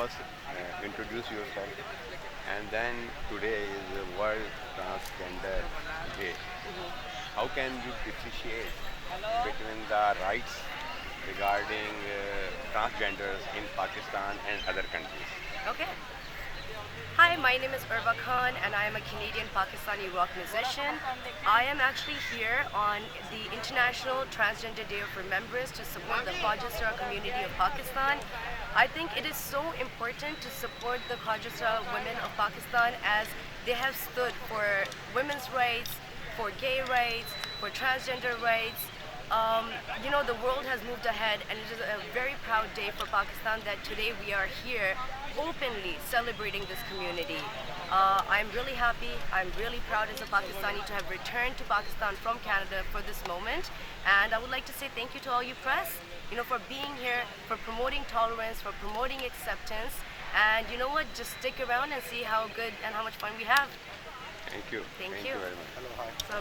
first introduce yourself, and then today is the World Transgender Day. How can you differentiate between the rights regarding transgenders in Pakistan and other countries? Okay. Hi, my name is Urva Khan and I am a Canadian Pakistani rock musician. I am actually here on the International Transgender Day of Remembrance to support the Khwajasara community of Pakistan. I think it is so important to support the Khwajasara women of Pakistan as they have stood for women's rights, for gay rights, for transgender rights. The world has moved ahead, and it is a very proud day for Pakistan that today we are here openly celebrating this community. I'm really happy, I'm really proud as a Pakistani to have returned to Pakistan from Canada for this moment. And I would like to say thank you to all you press, for being here, for promoting tolerance, for promoting acceptance. And you know what, just stick around and see how good and how much fun we have. Thank you. Thank Thank you. you very much. So